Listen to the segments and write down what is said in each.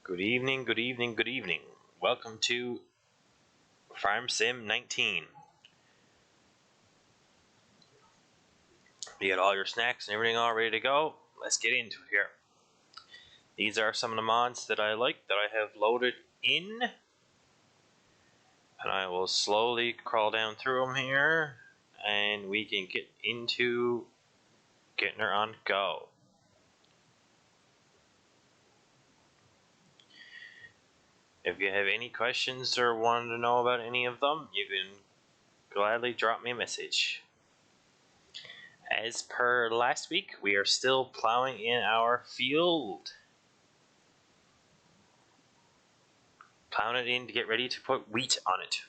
Good evening, good evening, good evening. Welcome to Farm Sim 19. You got all your snacks and everything all ready to go. Let's get into it here. These are some of the mods that I like that I have loaded in. And I will slowly crawl down through them here. And we can get into getting her on go. If you have any questions or want to know about any of them, you can gladly drop me a message. As per last week, we are still plowing in our field. Plowing it in to get ready to put wheat on it.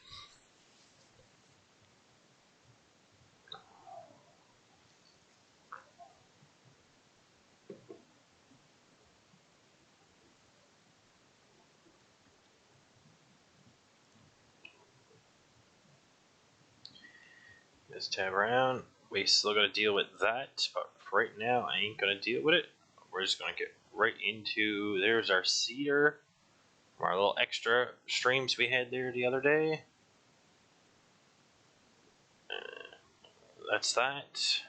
Just tab around. We still gotta deal with that, but right now I ain't gonna deal with it. We're just gonna get right into, there's our cedar, our little extra streams we had there the other day. That's that.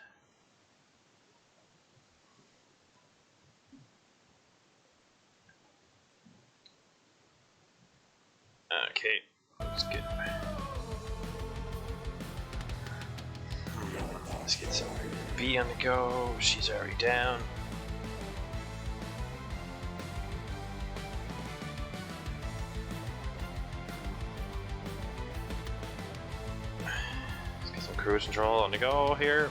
Okay, let's get some B on the go. She's already down. Let's get some cruise control on the go here.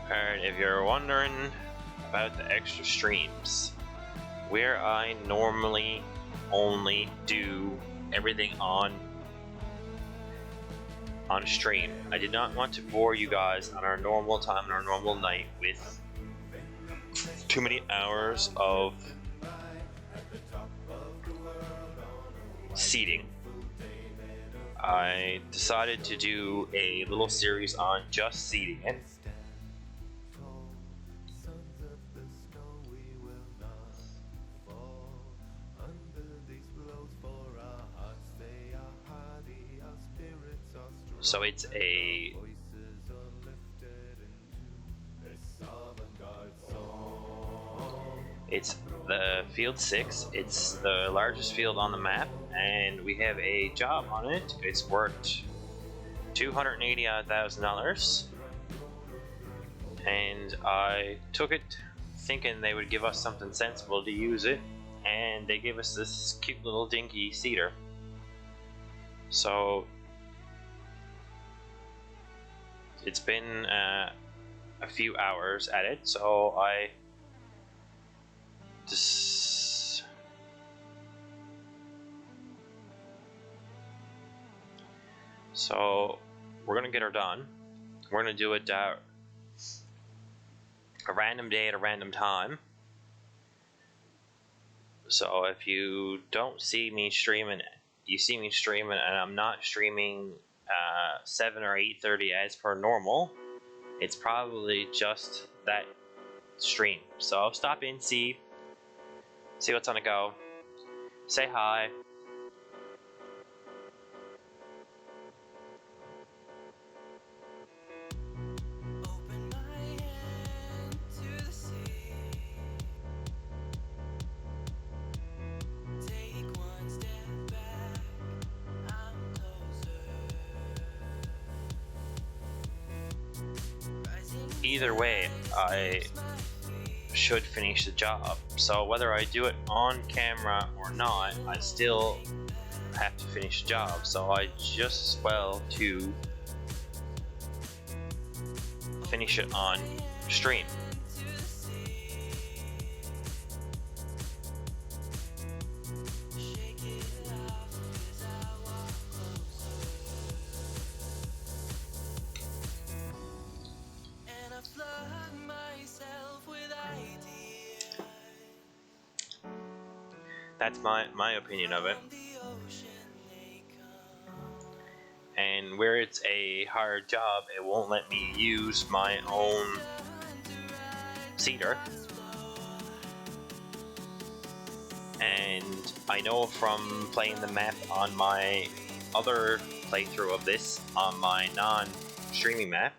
Alright, if you're wondering about the extra streams, where I normally only do everything on a stream, I did not want to bore you guys on our normal time and our normal night with too many hours of seeding. I decided to do a little series on just seeding it. So it's the field 6. It's the largest field on the map, and we have a job on it. It's worth $280,000, and I took it thinking they would give us something sensible to use it, and they gave us this cute little dinky cedar. So it's been a few hours at it, so I just we're gonna get her done. We're gonna do it a random day at a random time. So if you don't see me streaming, you see me streaming, and I'm not streaming 7 or 8:30 as per normal, it's probably just that stream. So stop in, see what's on the go, say hi. Either way, I should finish the job. So whether I do it on camera or not, I still have to finish the job. So I just as well to finish it on stream. That's my opinion of it. And where it's a hard job, it won't let me use my own cedar. And I know from playing the map on my other playthrough of this on my non-streaming map,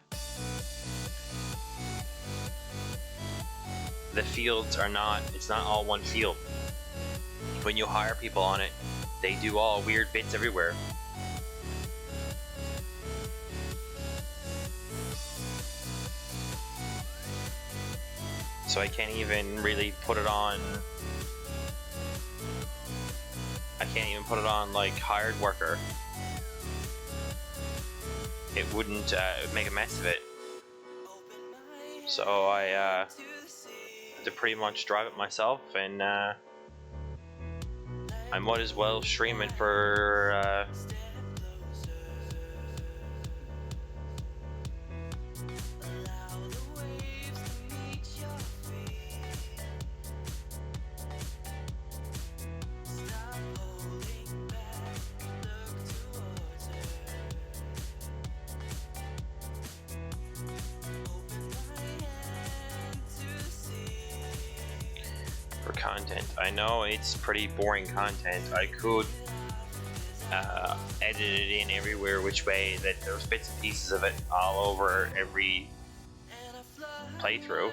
the fields are not, it's not all one field. When you hire people on it, they do all weird bits everywhere. So I can't even really put it on, like hired worker. It wouldn't make a mess of it. So I had to pretty much drive it myself, and I might as well stream it for content. I know it's pretty boring content. I could edit it in everywhere which way, that there's bits and pieces of it all over every playthrough,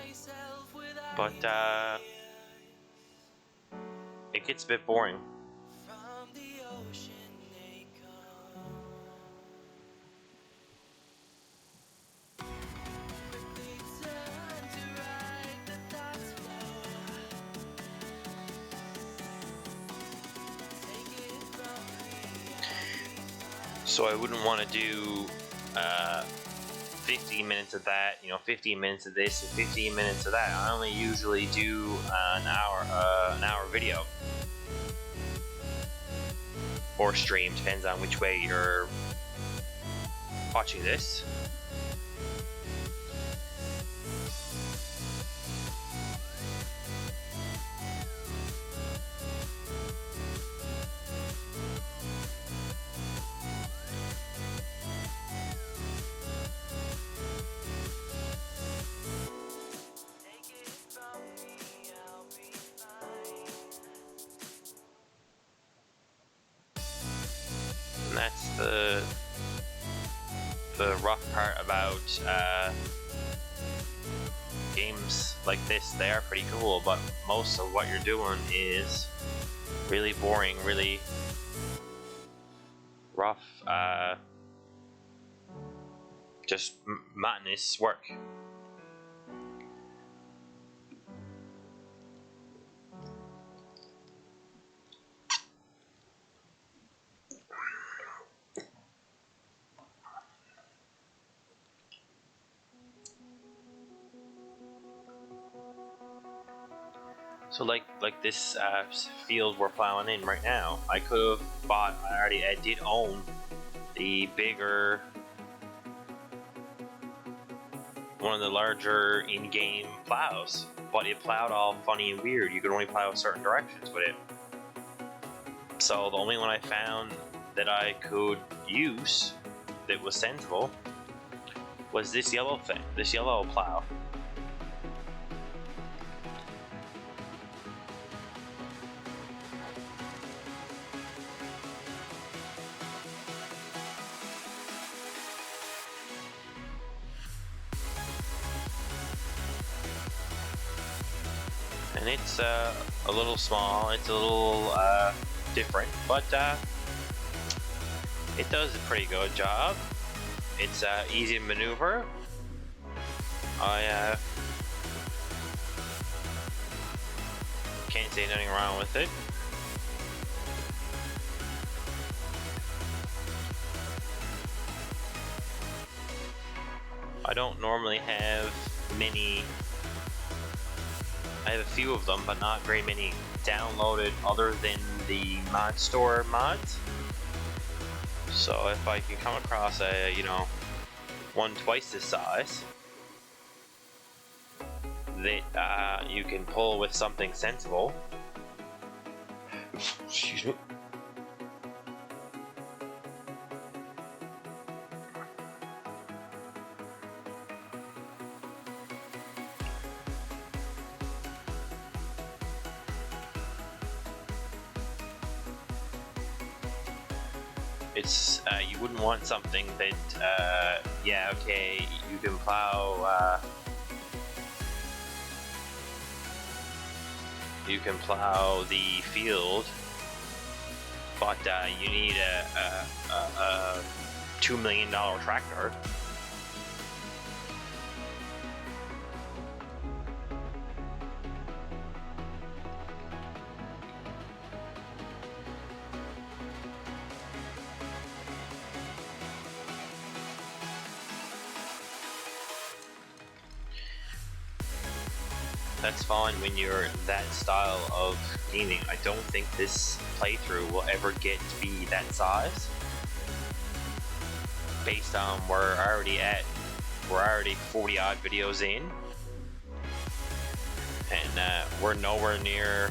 but it gets a bit boring. So I wouldn't want to do 15 minutes of that, 15 minutes of this and 15 minutes of that. I only usually do an hour video or stream, depends on which way you're watching this. And that's the rough part about games like this. They are pretty cool, but most of what you're doing is really boring, really rough, just monotonous work. So like this field we're plowing in right now, I could have bought, I did own the bigger, one of the larger in-game plows, but it plowed all funny and weird. You could only plow certain directions with it. So the only one I found that I could use that was sensible was this yellow thing, this yellow plow. And it's a little small, it's a little different, but it does a pretty good job. It's easy to maneuver. I can't say nothing wrong with it. I don't normally have many. I have a few of them, but not very many downloaded other than the mod store mods. So if I can come across a, one twice this size that you can pull with something sensible. Excuse me. it's you wouldn't want something that yeah, okay, you can plow the field, but you need a $2 million tractor. That's fine when you're that style of gaming. I don't think this playthrough will ever get to be that size. Based on where we're already 40 odd videos in, and we're nowhere near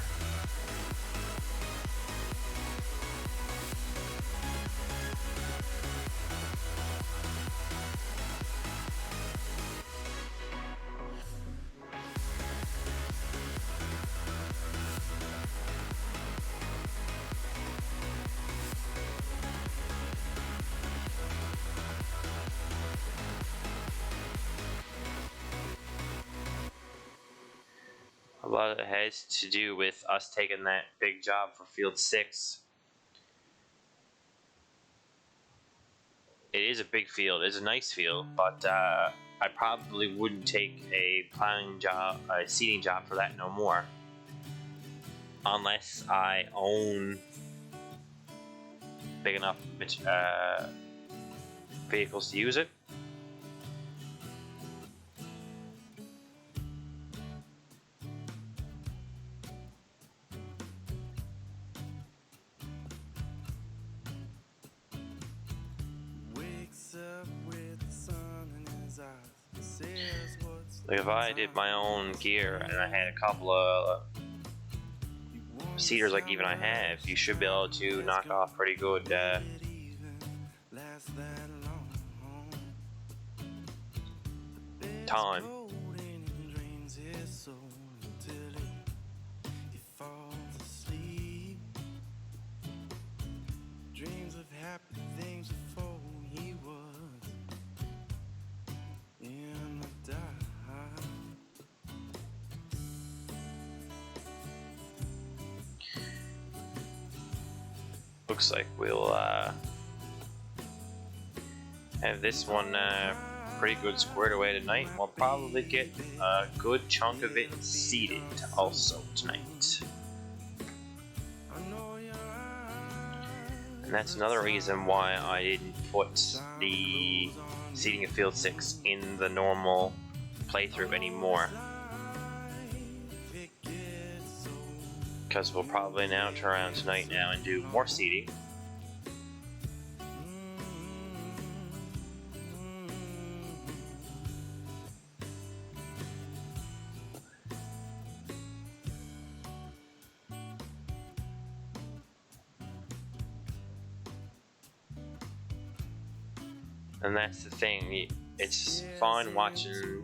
a lot of it has to do with us taking that big job for Field 6. It is a big field, it's a nice field, but I probably wouldn't take a plowing job, a seeding job for that no more. Unless I own big enough vehicles to use it. Like if I did my own gear and I had a couple of seeders like even I have, you should be able to knock off pretty good time. Looks like we'll have this one pretty good squared away tonight. We'll probably get a good chunk of it seeded also tonight. And that's another reason why I didn't put the seeding of Field 6 in the normal playthrough anymore. Because we'll probably now turn around tonight now and do more seeding. And that's the thing, it's fun watching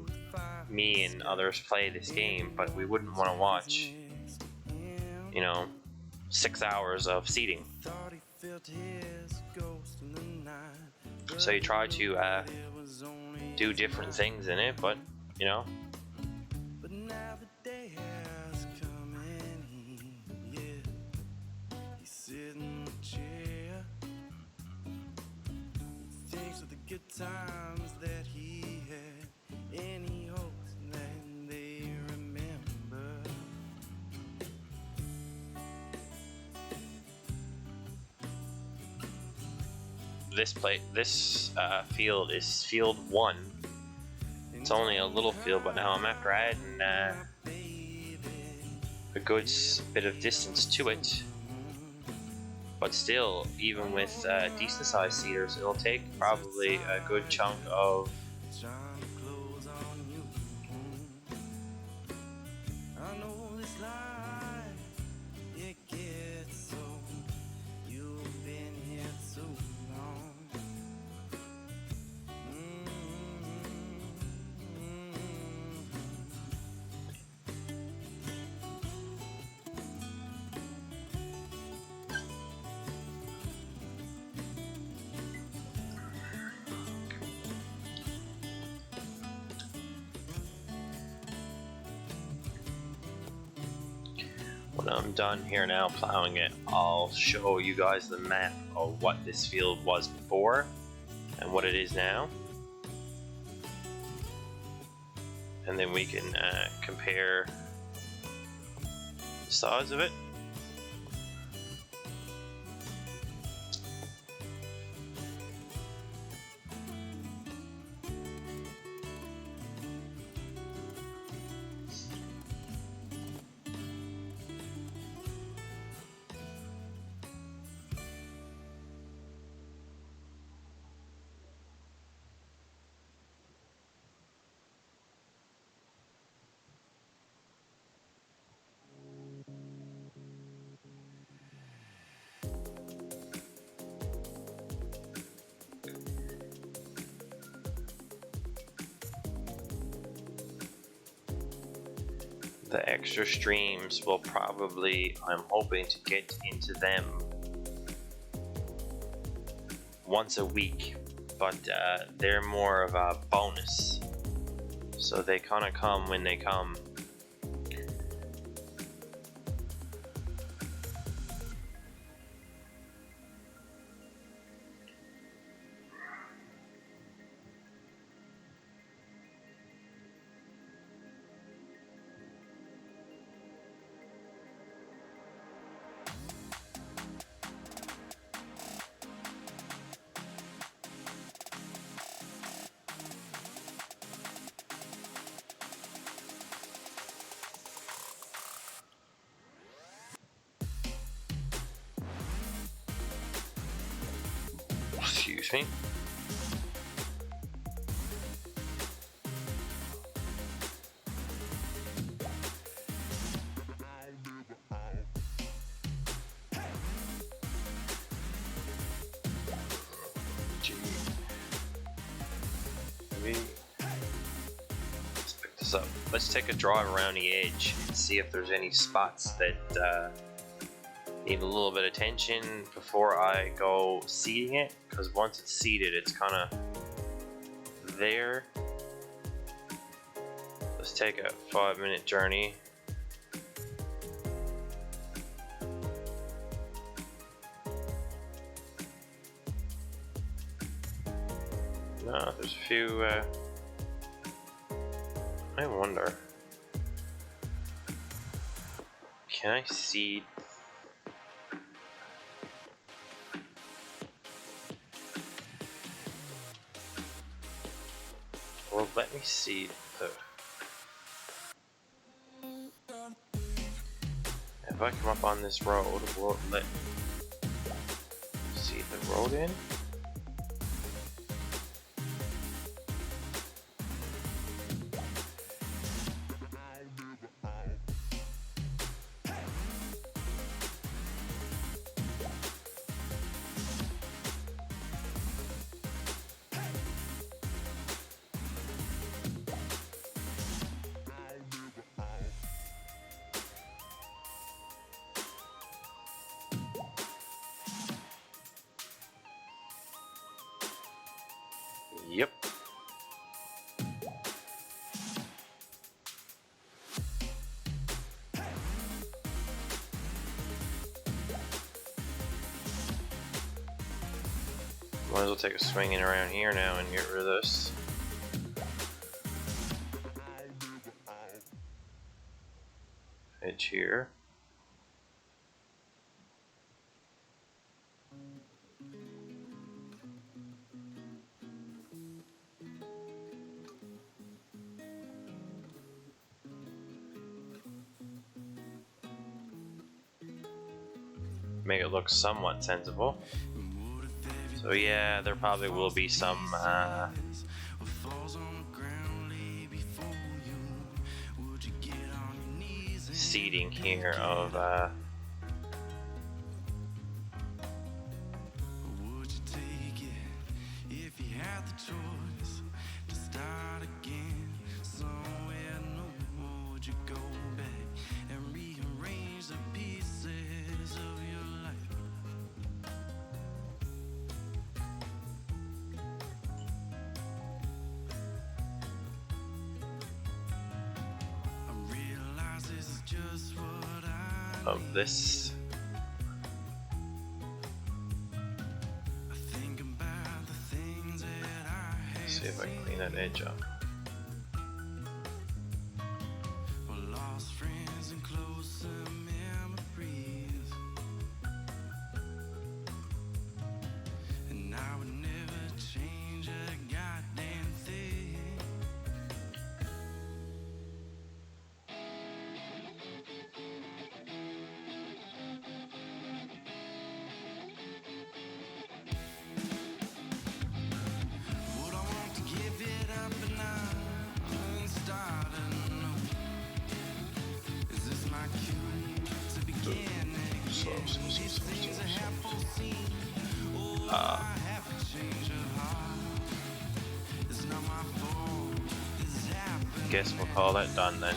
me and others play this game, but we wouldn't want to watch, you know, 6 hours of seeding. So you try to do different things in it, but you know. Times that he had, and he hopes that they remember. This field is field 1. It's only a little field, but now I'm after adding a good bit of distance to it. But still, even with decent sized seeders, it'll take probably a good chunk of When I'm done here now plowing it, I'll show you guys the map of what this field was before and what it is now. And then we can compare the size of it. The extra streams will probably, I'm hoping to get into them once a week, but they're more of a bonus, so they kind of come when they come. Excuse me. Let's pick this up. Let's take a drive around the edge and see if there's any spots that need a little bit of attention before I go seeding it, because once it's seeded it's kind of there. Let's take a 5-minute journey. No, there's a few I wonder, can I seed? Well, let me see the... If I come up on this road, will it let me see the road in? Yep. Might as well take a swinging around here now and get rid of this. Edge here. Make it look somewhat sensible. So yeah, there probably will be some seeding here of of this. See if I can clean that edge up. Guess we'll call that done then.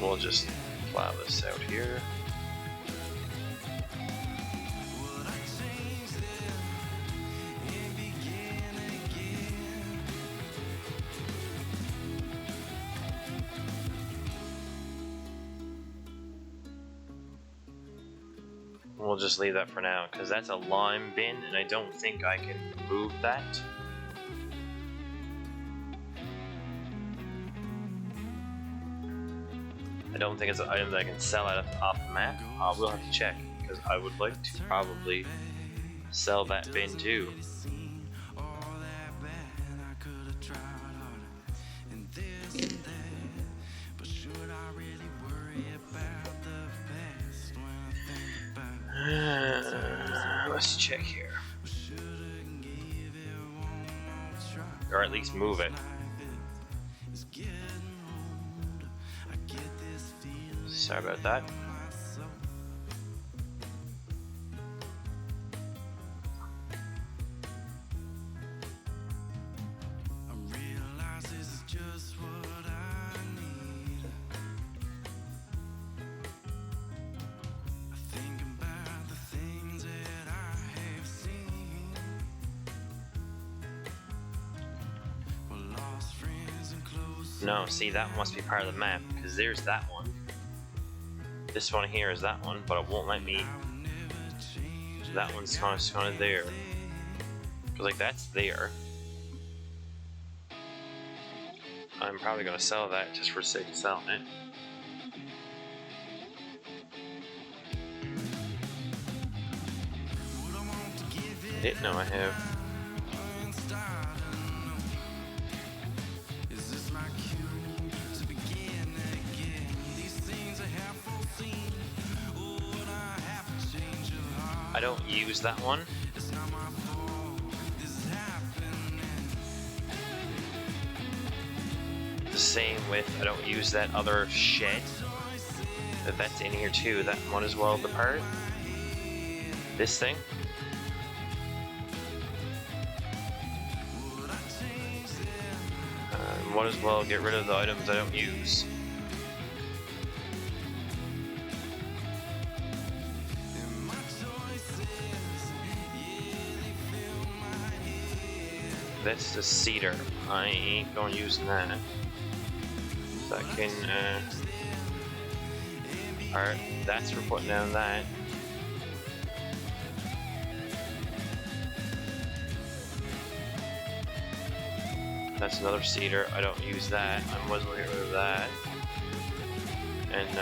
We'll just plow this out here. We'll just leave that for now, because that's a lime bin, and I don't think I can move that. I don't think it's an item that I can sell out off the map. We'll have to check, because I would like to probably sell that bin too. Let's check here. Or at least move it. Sorry about that. No, see, that must be part of the map, because there's that one. This one here is that one, but it won't let me. That one's kind of there. Cause like that's there. I'm probably gonna sell that just for the sake of selling it. I didn't know I have. I don't use that one. The same with, I don't use that other shed. That's in here too. That one is well apart. This thing. Might as well get rid of the items I don't use. That's the cedar. I ain't gonna use that. So I can, alright, that's for putting down that. That's another cedar. I don't use that. I might as well get rid of that. And,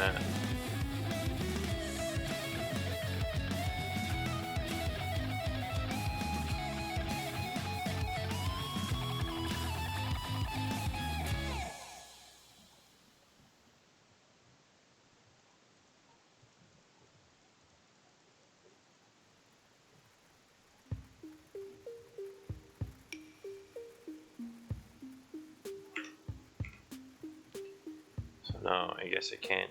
no, I guess I can't,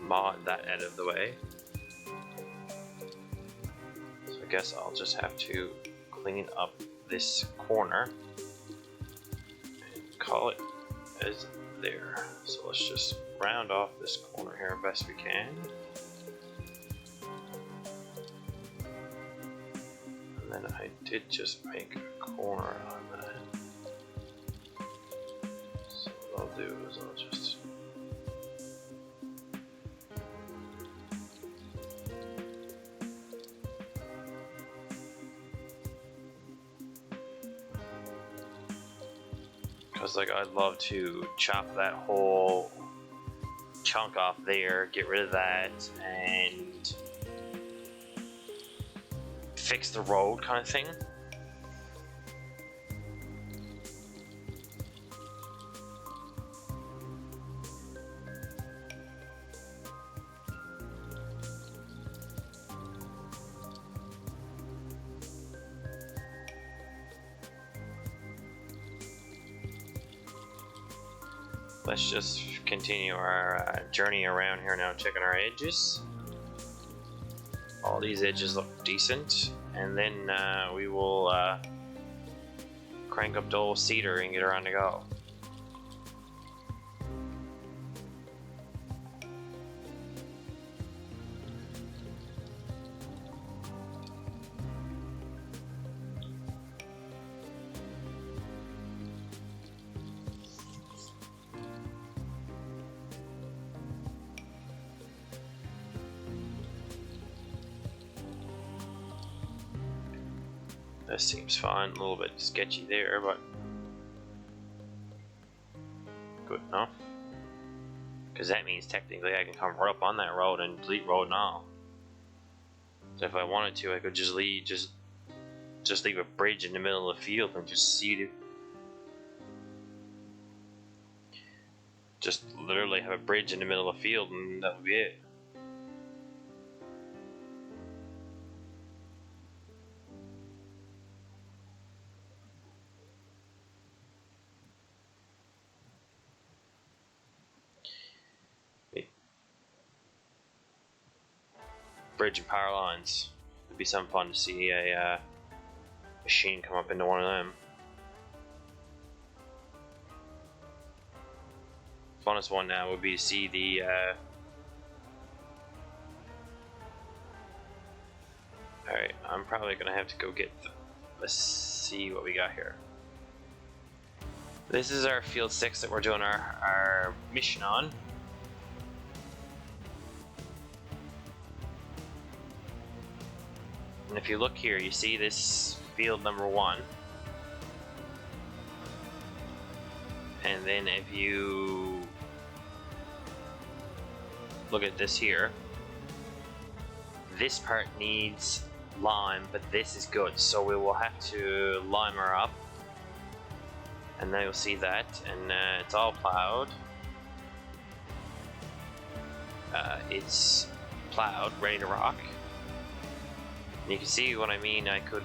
mod that out of the way. So I guess I'll just have to clean up this corner and call it as there. So let's just round off this corner here best we can. And then I did just make a corner on that. So what I'll do is I'll just because like I'd love to chop that whole chunk off there, get rid of that, and fix the road kind of thing. Let's just continue our journey around here now, checking our edges. All these edges look decent, and then we will crank up the old cedar and get her on the go. This seems fine, a little bit sketchy there, but good enough. Because that means technically I can come right up on that road and delete road now. So if I wanted to, I could just leave a bridge in the middle of the field and just seed it. Just literally have a bridge in the middle of the field and that would be it. Bridge and power lines. It'd be something fun to see a machine come up into one of them. Funnest one now would be to see the alright, I'm probably gonna have to go get let's see what we got here. This is our field 6 that we're doing our mission on. And if you look here, you see this field number 1. And then if you look at this here, this part needs lime, but this is good. So we will have to lime her up. And then you'll see that, and it's all plowed. It's plowed, ready to rock. And you can see what I mean. I could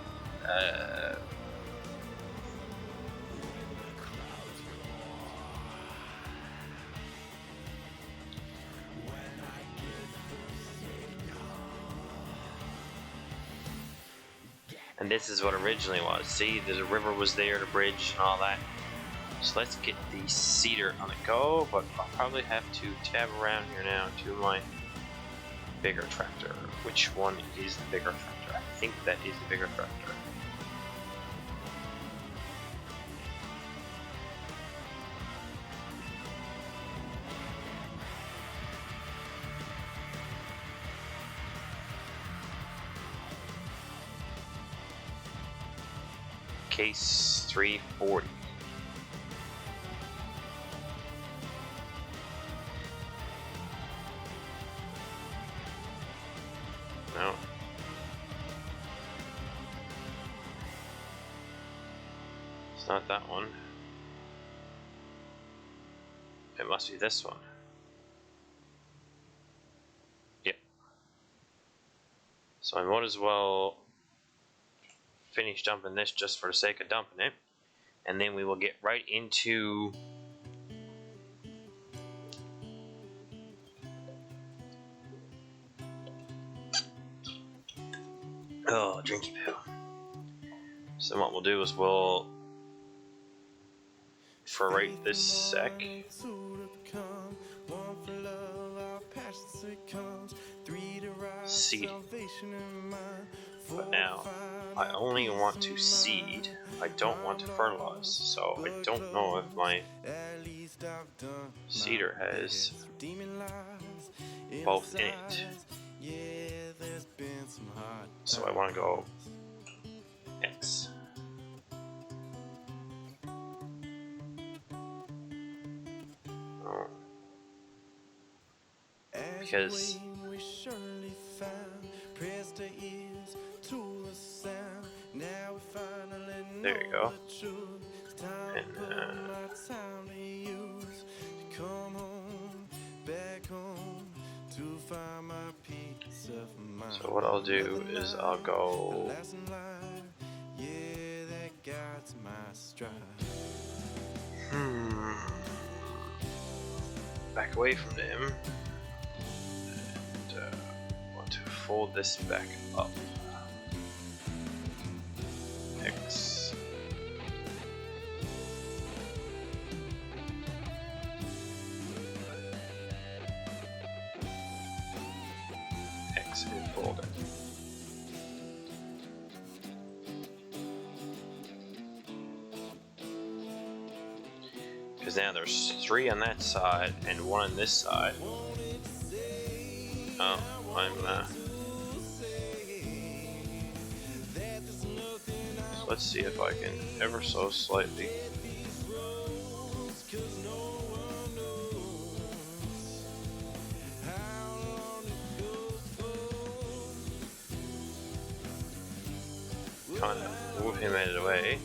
and this is what originally was. See, the river was there, the bridge and all that. So let's get the cedar on the go, but I'll probably have to tab around here now to my bigger tractor. Which one is the bigger tractor? I think that is the bigger tractor. Case 340. No. It's not that one. It must be this one. Yep. So I might as well finish dumping this just for the sake of dumping it, and then we will get right into drinky poo. So what we'll do is we'll, for right this sec, seed. But now, I only want to seed. I don't want to fertilize. So I don't know if my seeder has both in it. So I want to go X. Because there you go. And so what I'll do is I'll go back away from them and want to fold this back up. X. X and fold it. Because now there's 3 on that side and 1 on this side. Oh, so let's see if I can ever so slightly. Kind of move him out of the way.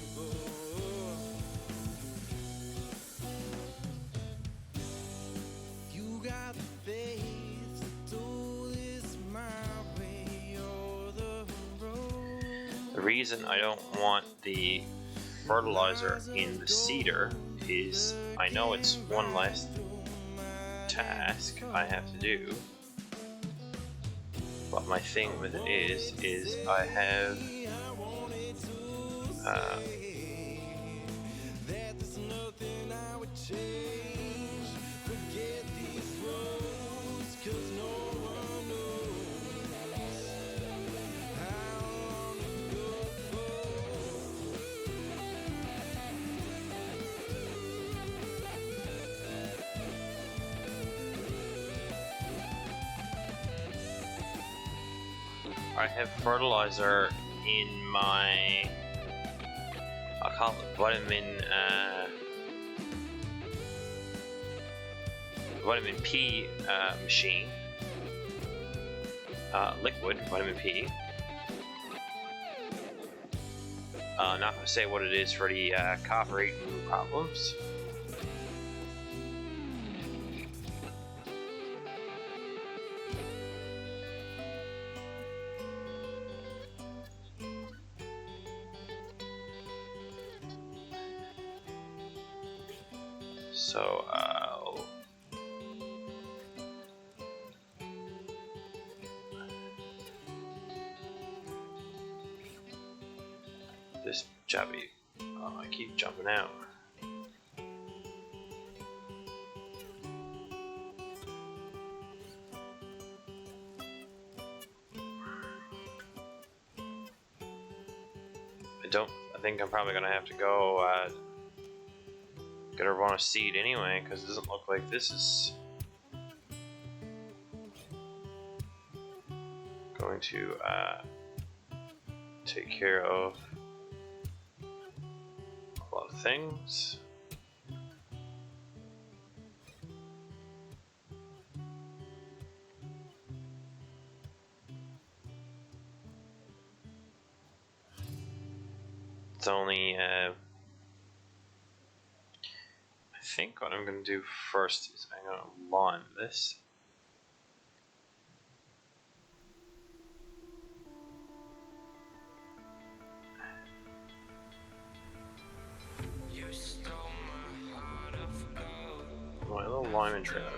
The reason I don't want the fertilizer in the seeder is I know it's one less task I have to do, but my thing with it is I have fertilizer in my, I'll call it vitamin P machine, liquid vitamin P. I'm not going to say what it is for the copper eating problems. So this jabby, I keep jumping out. I think I'm probably gonna have to go get her on a seed anyway, because it doesn't look like this is going to take care of a lot of things. It's only I think what I'm going to do first is I'm going to line this. My little lime and trailer.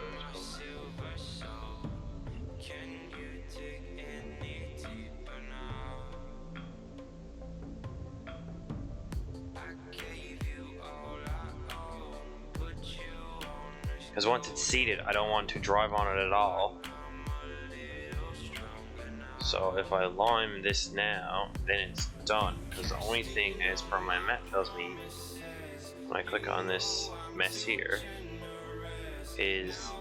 Because once it's seated, I don't want to drive on it at all. So if I lime this now, then it's done. Because the only thing, as per my map tells me, when I click on this mess here, is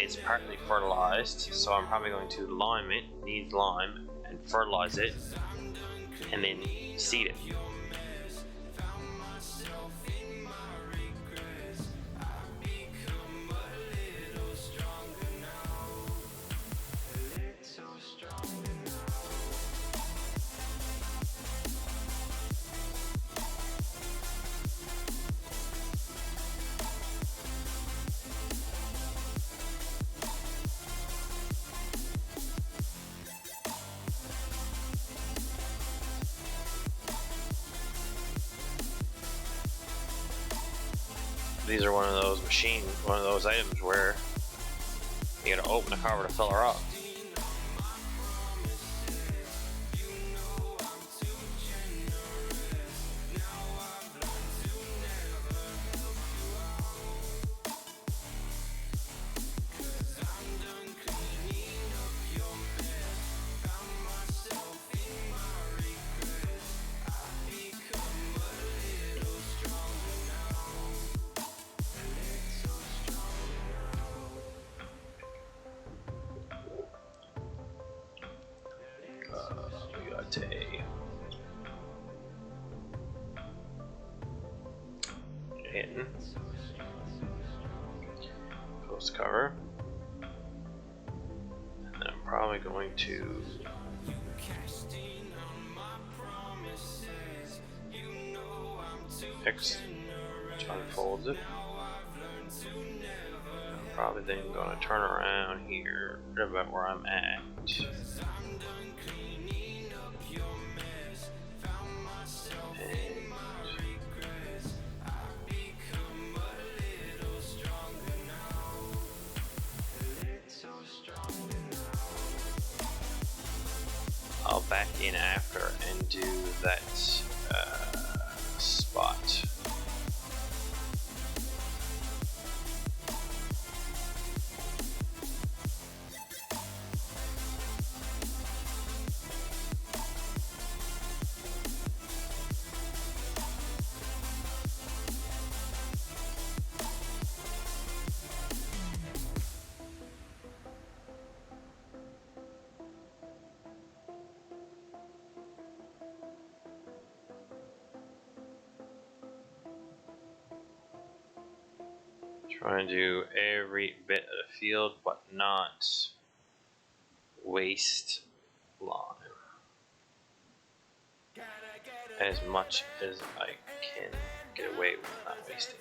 it's partly fertilized. So I'm probably going to lime it, need lime, and fertilize it, and then seed it. These are one of those items where you gotta open the cover to fill her up. We got in post cover, and then I'm probably going to unfold it. I'm probably then going to turn around here about where I'm at. I'll back in after and do that spot. Try and do every bit of the field, but not waste lime as much as I can get away with not wasting.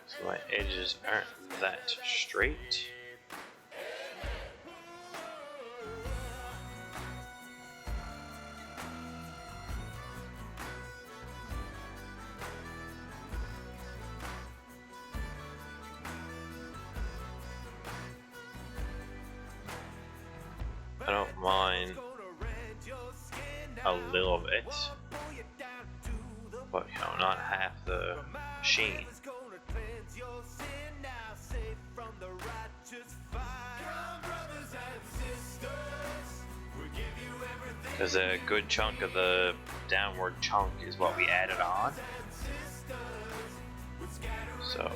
So my edges aren't that straight. I don't mind a little bit, but you know, not half the sheen. Because a good chunk of the downward chunk is what we added on. So,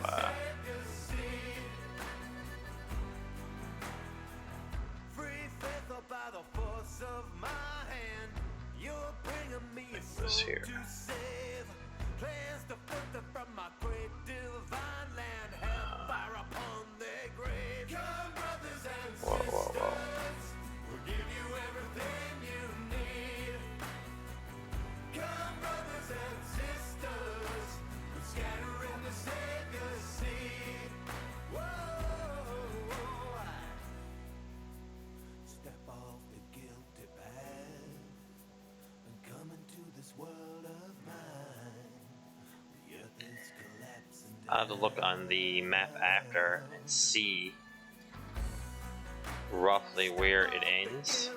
this here. Whoa, whoa, whoa. I'll have to look on the map after and see roughly where it ends.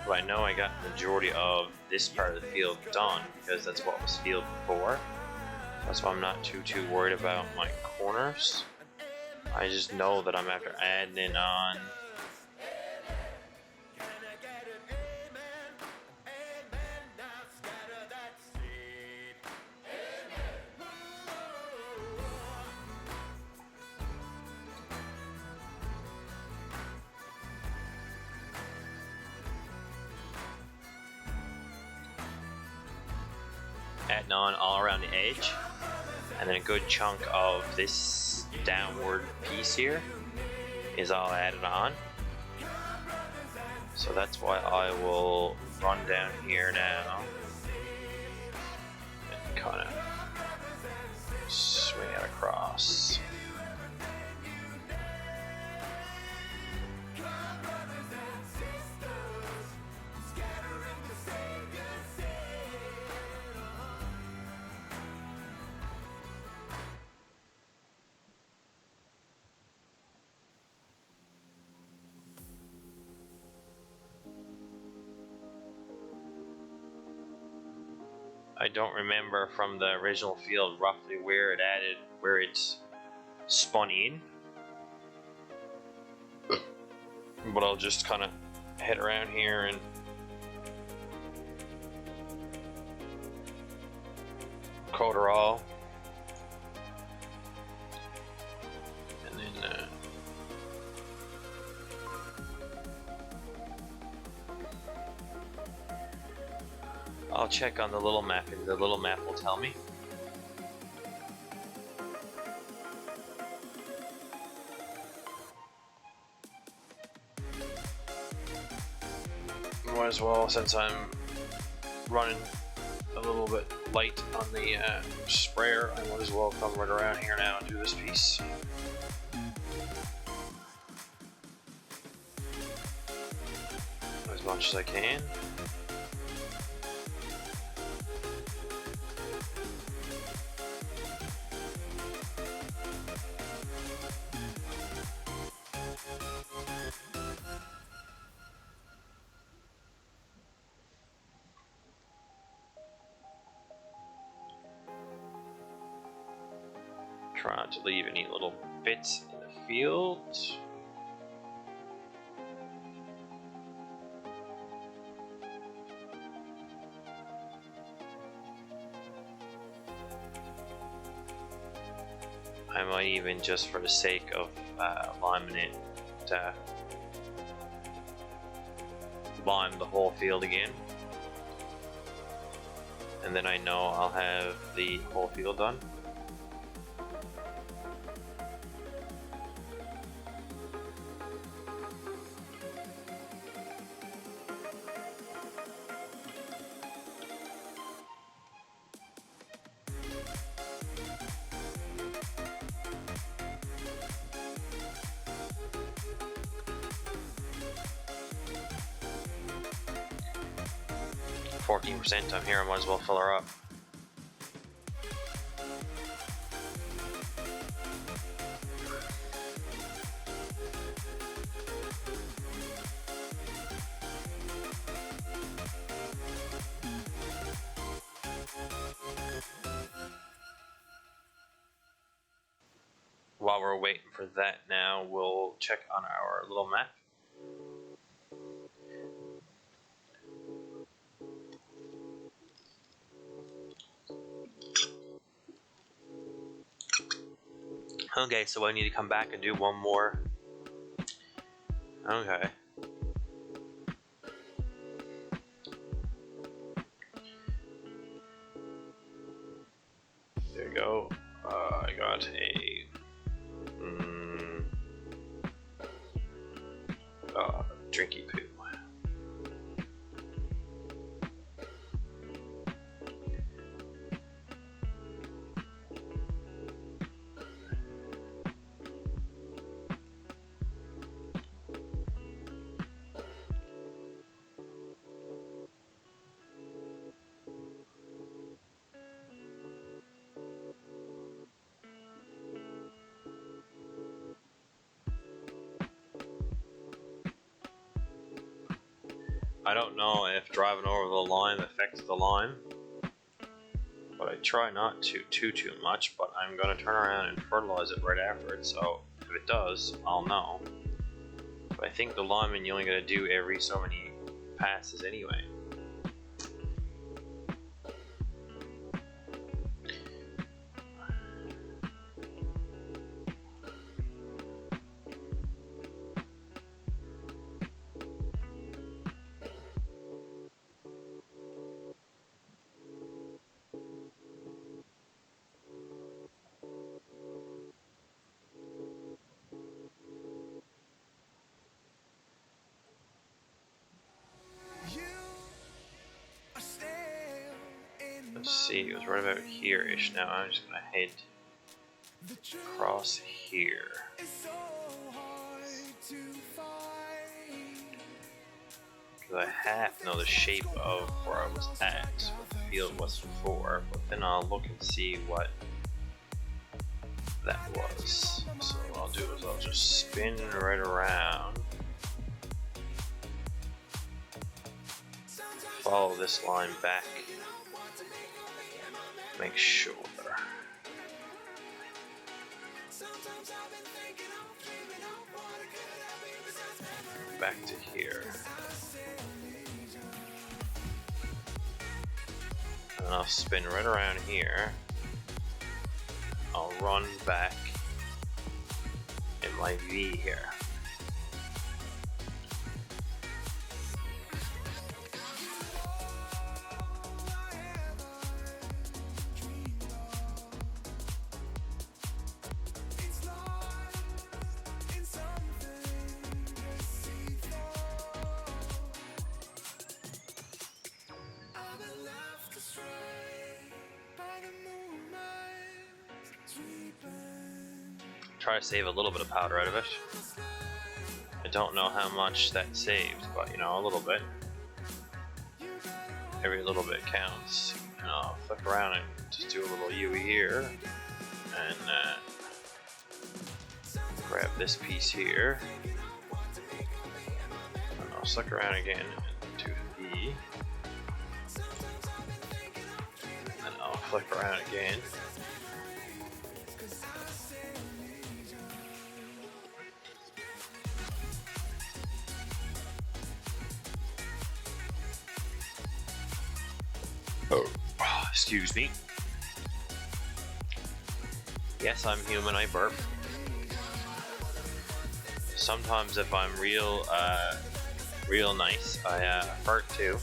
But I know I got the majority of this part of the field done because that's what was fielded before. That's why I'm not too worried about my corners. I just know that I'm after adding in on all around the edge, and then a good chunk of this downward piece here is all added on. So that's why I will run down here now and kind of swing it across. I don't remember from the original field roughly where it's spun in, but I'll just kind of head around here and coder all, and then I'll check on the little map, and the little map will tell me. Might as well, since I'm running a little bit light on the sprayer, I might as well come right around here now and do this piece. As much as I can. Try not to leave any little bits in the field. I might even, just for the sake of liming it, lime the whole field again. And then I know I'll have the whole field done. I'm here, I might as well fill her up. While we're waiting for that now, we'll check on our little map. Okay, so I need to come back and do one more. Okay. There you go. I got a drinky poo. I don't know if driving over the lime affects the lime, but I try not to too much, but I'm going to turn around and fertilize it right after it, so if it does, I'll know. But I think the liming you only got to do every so many passes anyway. Let's see, it was right about here-ish now. I'm just gonna head across here. Because I half know the shape of where I was at, what the field was before, but then I'll look and see what that was. So what I'll do is I'll just spin right around. Follow this line back. Make sure. Back to here. And I'll spin right around here. I'll run back in my V here. Try to save a little bit of powder out of it. I don't know how much that saves, but you know, a little bit. Every little bit counts. And I'll flip around and just do a little UE here, and grab this piece here. And I'll suck around again and do V. And I'll flip around again. Excuse me. Yes, I'm human, I burp. Sometimes if I'm real nice, I fart too.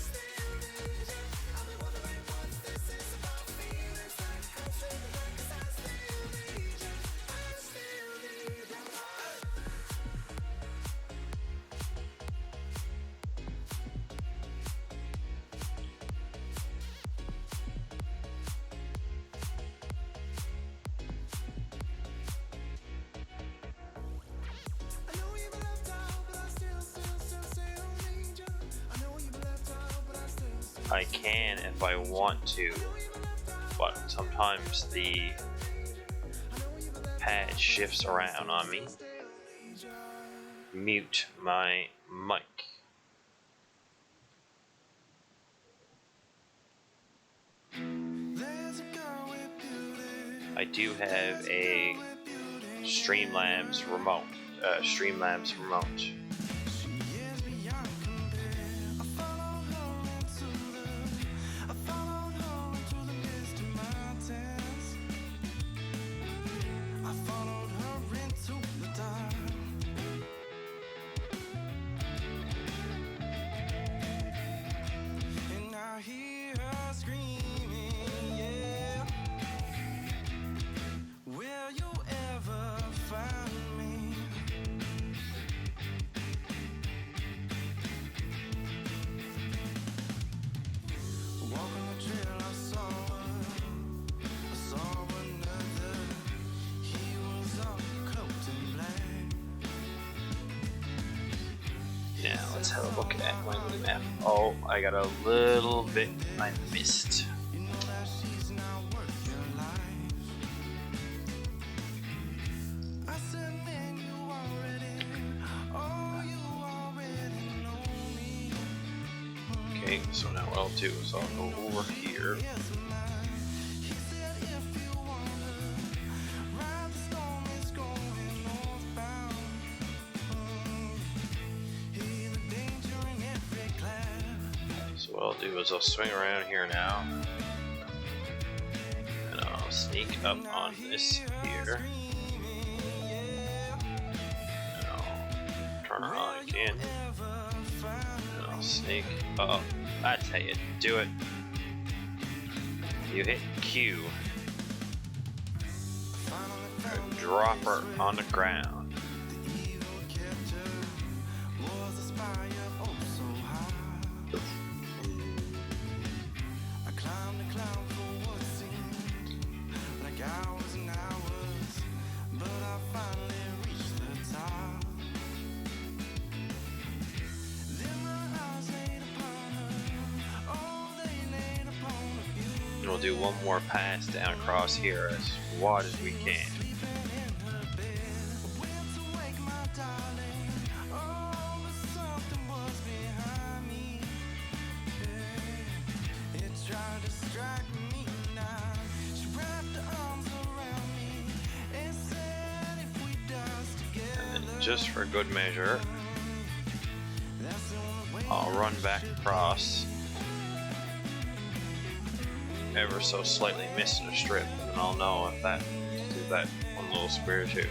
I can if I want to, but sometimes the pad shifts around on me. Mute my mic. I do have a Streamlabs remote. Now let's have a look at my map. Oh, I got a little bit I missed. Okay, so now what I'll do is I'll go over here. So what I'll do is I'll swing around here now. And I'll sneak up on this here. And I'll turn around again. And I'll sneak up. That's how you do it. You hit Q. And drop her on the ground. And we'll do one more pass down across here as wide as we can. And then just for good measure, I'll run back across, ever so slightly missing a strip, and I'll know if that do that one little square too.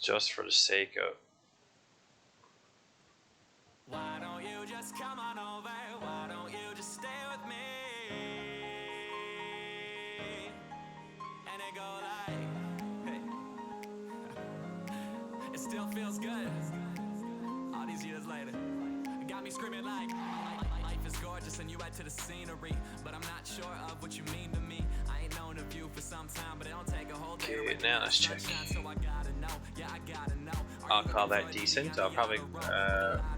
Just for the sake of. Why don't you just come on over? Why don't you just stay with me? And it go like, hey. It still feels good. All these years later, it got me screaming like, life is gorgeous and you add to the scenery, but I'm not sure of what you mean to me. I ain't known of you for some time, but it don't take a whole day. Okay, now let's check. I'll call that decent. I'll probably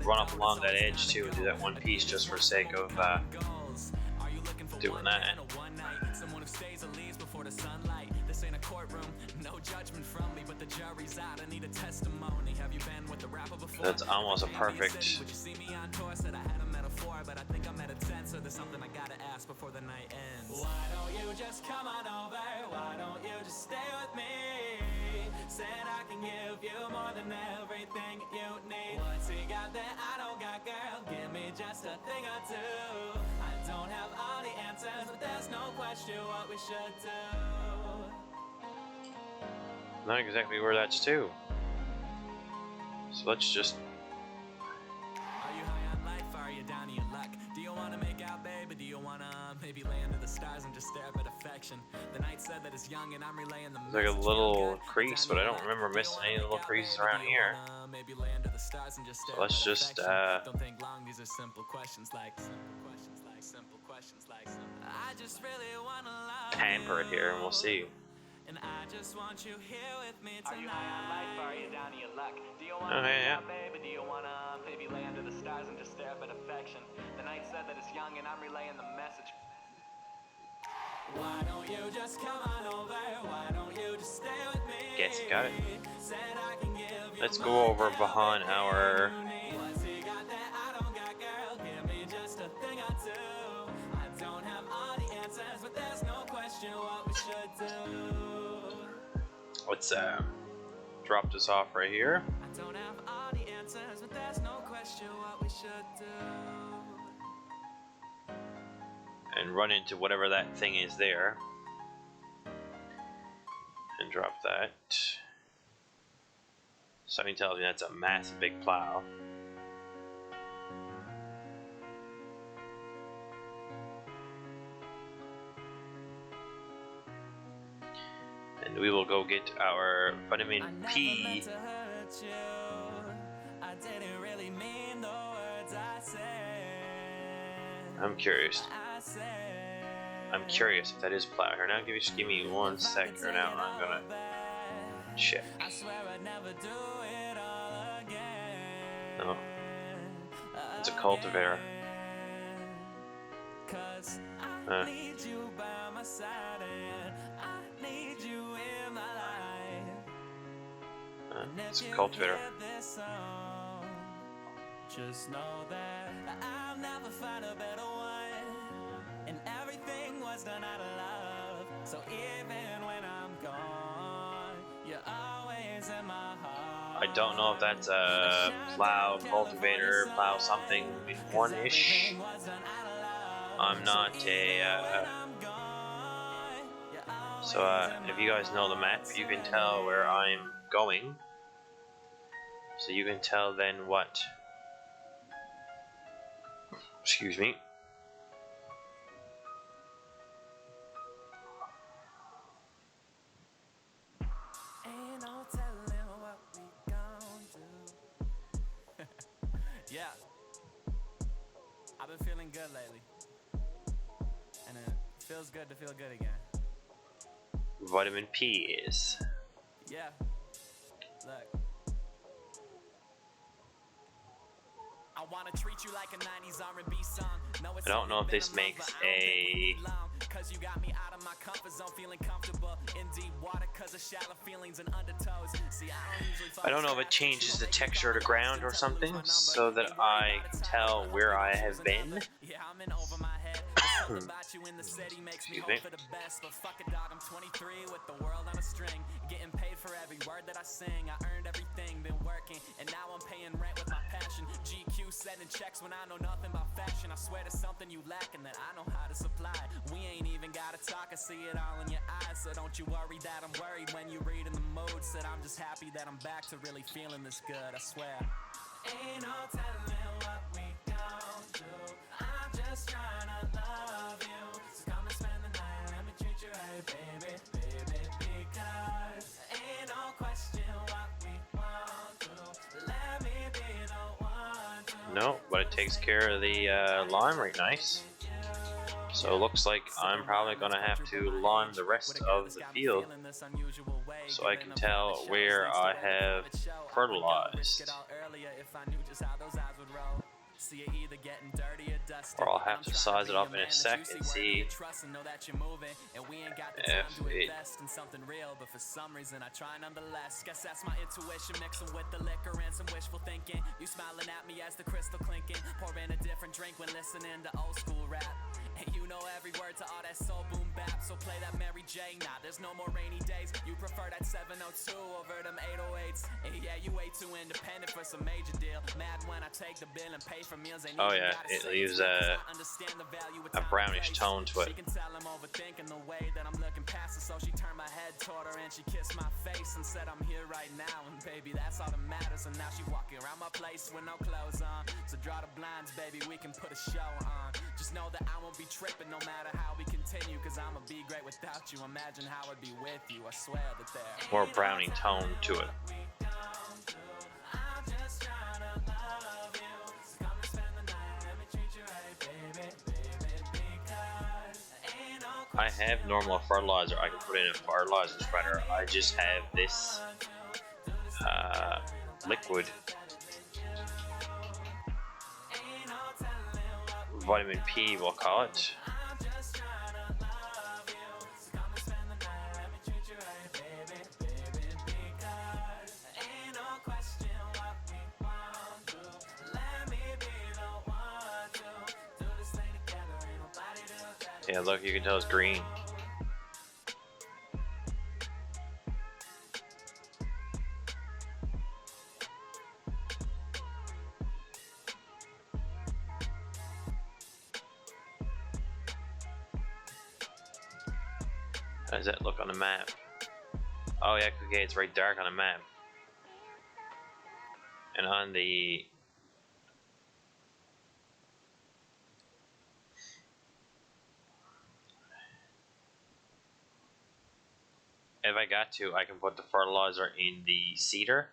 run up along that edge too and do that one piece just for sake of doing that. This ain't a courtroom, no judgment from me, but the jury's out. I need a testimony. Have you been with the rapper before? That's almost a perfect. Would you see me on tour? Said I had a metaphor, but I think I'm at a 10, so there's something I gotta ask before the night ends. Why don't you just come on over? Why don't you just stay with me? Said I can give you more than everything you need. What's he got that I don't got, girl? Give me just a thing or two. I don't have all the answers, but there's no question what we should do. Not exactly where that's to. So let's just. Are you high on life? Are you down to your luck? Do you wanna make out, baby? Do you wanna maybe lay under the stars and just stare up at affection? The night said that it's young and I'm relaying the. There's like a little crease, but I don't remember missing any little creases around here. So let's just don't think long. These are simple questions like simple questions like I just really wanna love tamper it here and we'll see. And I just want you here with me tonight. Are you high on life? Are you down to your luck? Do you want to baby? Do you want to maybe lay under the stars and just stare up at affection? The night said that it's young and I'm relaying the message. Why don't you just come on over? Why don't you just stay with me? Guess you got it. Let's go over behind our. What's he got that I don't got, girl? Give me just a thing or two. I don't have all the answers, but there's no question what we should do. Let's drop this off right here. I don't have all the answers, but there's no question what we should do. And run into whatever that thing is there. And drop that. Something tells me that's a massive big plow. And we will go get our vitamin P. I'm curious. I'm curious if that is plow here. Now just give me 1 sec or now and I'm gonna check. No. It's a cultivator. It's a cultivator. Just know that I'll never find a better one, and everything was done out of love. So even when I'm gone, you're always in my heart. I don't know if that's a plow, cultivator, plow something in one-ish. I'm not a... So if you guys know the map, you can tell where I'm going. So you can tell then what... Excuse me. Ain't no telling what we gon' do. Yeah. I've been feeling good lately. And it feels good to feel good again. Vitamin P is. Yeah. Look. I wanna treat you like a 90s R&B song. No, it's I don't know if this makes a... Cause you got me out of my comfort zone, feeling comfortable in deep water cause of shallow feelings and undertows. See, I don't know if it changes the texture of the ground or something, so that I can tell where I have been. Yeah, I'm in over my head. About you in the city makes me hope for the best. But fuck it, dog, I'm 23 with the world on a string. Getting paid for every word that I sing. I earned everything, been working, and now I'm paying rent with my passion. GQ sending checks when I know nothing about fashion. I swear there's something you lack and that I know how to supply. We ain't even gotta talk, I see it all in your eyes. So don't you worry that I'm worried when you read in the mood. Said I'm just happy that I'm back to really feeling this good, I swear. Ain't no telling what we gon' do. I'm just trying to love you. So come and spend the night, let me treat you right, baby, baby. Because ain't no question what we want to. Let me be the one to. No, but it takes care of the lime right nice. So it looks like I'm probably going to have to lime the rest of the field so I can tell where I have fertilized. Or I'll have to size it up in a sec and see if it... something real, but for some reason I try nonetheless. Guess that's my intuition mixing with the liquor and some wishful thinking. You smiling at me as the crystal clinking, pouring a different drink when listening to old school rap. And you know every word to all that soul boom bap. So play that Mary J. Nah, there's no more rainy days. You prefer that 702 over them 808s. And yeah, you way too independent for some major deal. Mad when I take the bill and pay for meals. Oh yeah, it leaves a brownish tone to it. She can tell I'm overthinking the way that I'm looking past her. So she turned my head toward her and she kissed my face and said I'm here right now. And baby, that's all that matters. And now she walking around my place with no clothes on. So draw the blinds, baby, we can put a show on. Just know that I won't be tripping no matter how we continue. Cause I'ma be great without you. Imagine how I'd be with you. I swear that there more browning tone to it. I have normal fertilizer. I can put in a fertilizer spreader. I just have this liquid vitamin P, we'll call it. Yeah, look, you can tell it's green. How does that look on the map? Oh yeah, okay, it's very dark on the map. And on the... If I got to, I can put the fertilizer in the seeder.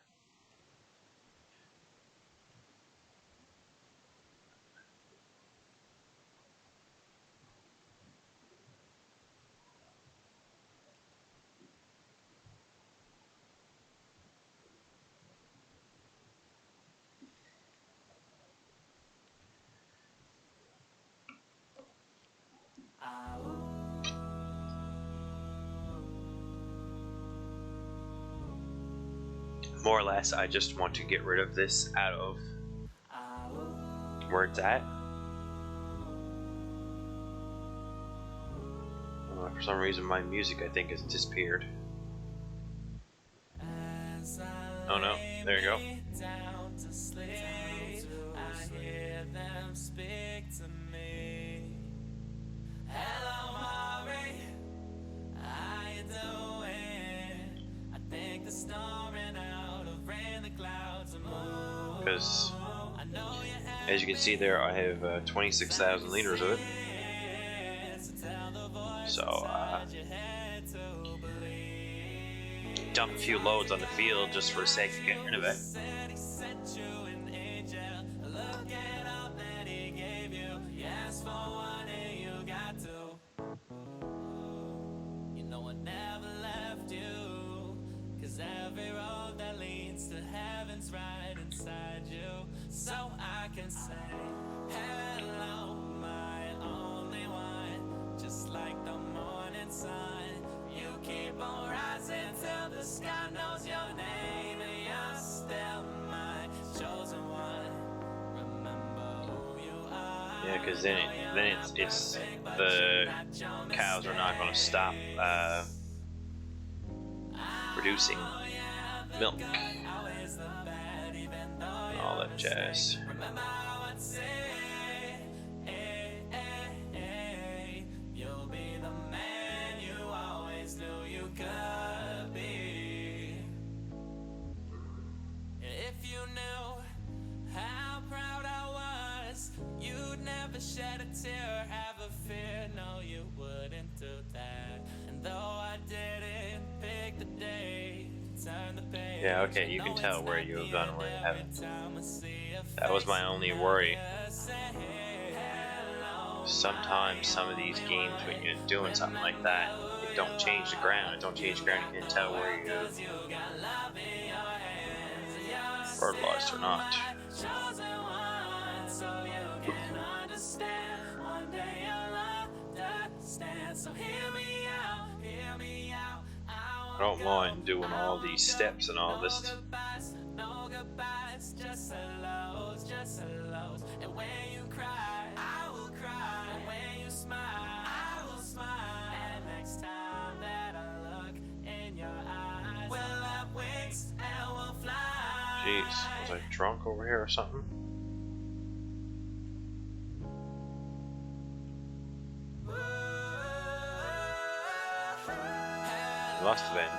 more or less, I just want to get rid of this out of where it's at. For some reason, my music, I think, has disappeared. Oh no, there you go. Because, as you can see there, I have 26,000 liters of it. So, dump a few loads on the field just for the sake of getting rid of it. Every road that leads to heaven's right inside you, so I can say hello, my only one. Just like the morning sun, you keep on rising till the sky knows your name, and you're still my chosen one. Remember who you are. Yeah, because then it's the cows are not going to stop producing milk and all that jazz. You'll be the man you always knew you could be. If you knew how proud I was, you'd never shed a tear, have a fear, no you wouldn't do that. And though I didn't pick the day, turn the page. Yeah, okay, you can tell where you have gone and where you haven't. That was my only worry. Sometimes some of these games, when you're doing something like that, it don't change the ground. It don't change the ground. You can tell where you fertilized or not. I don't mind doing all these steps and all this. No goodbyes, just hellos, just hellos. And when you cry, I will cry. And when you smile, I will smile. And next time that I look in your eyes, we'll have wings and we'll fly. Jeez, was I drunk over here or something? Must have been.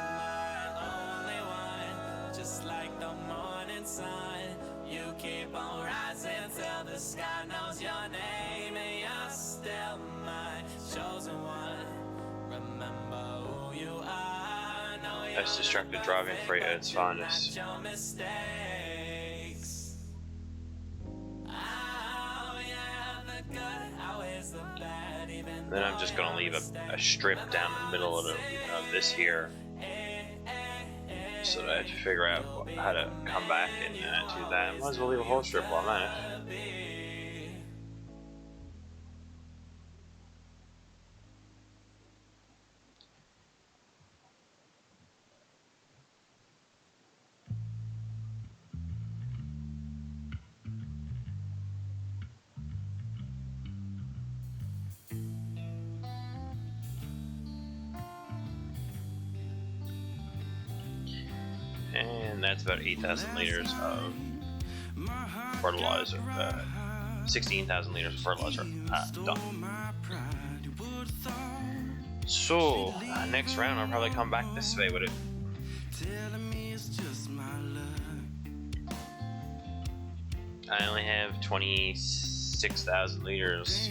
Just like the morning sun, you keep on rising till the sky knows your name, and you're still my chosen one. Remember who you are. That's distracted driving freight at its finest. Then I'm just going to leave a strip down the middle of this here, so that I have to figure out how to come back and do that. Might as well leave a whole strip while I'm at it. And that's about 8,000 liters of fertilizer, 16,000 liters of fertilizer done. So, next round I'll probably come back this way with it. I only have 26,000 liters.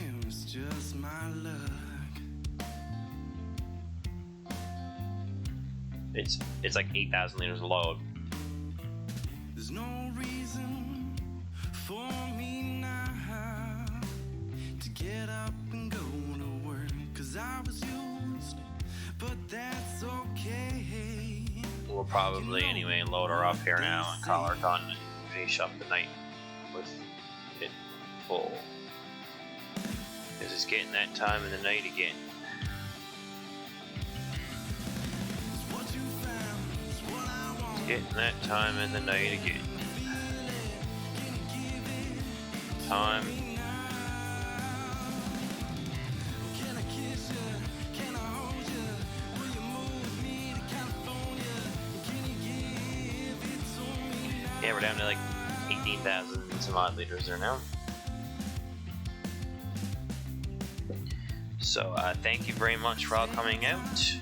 It's like 8,000 liters of load. There's no reason for me now to get up and go to work, 'cause I was used, but that's okay. We'll probably anyway load her up here now and call her done and finish up the night with it full. 'Cause it's getting that time of the night again. getting that time in the night again. Time. Yeah, we're down to like 18,000 some odd liters there now. So thank you very much for all coming out.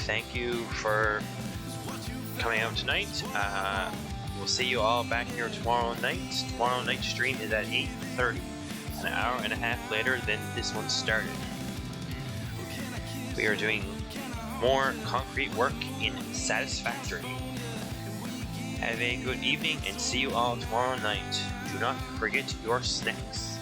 Thank you for coming out tonight. We'll see you all back here tomorrow night. Tomorrow night's stream is at 8:30, an hour and a half later than this one started. We are doing more concrete work in Satisfactory. Have a good evening and see you all tomorrow night. Do not forget your snacks.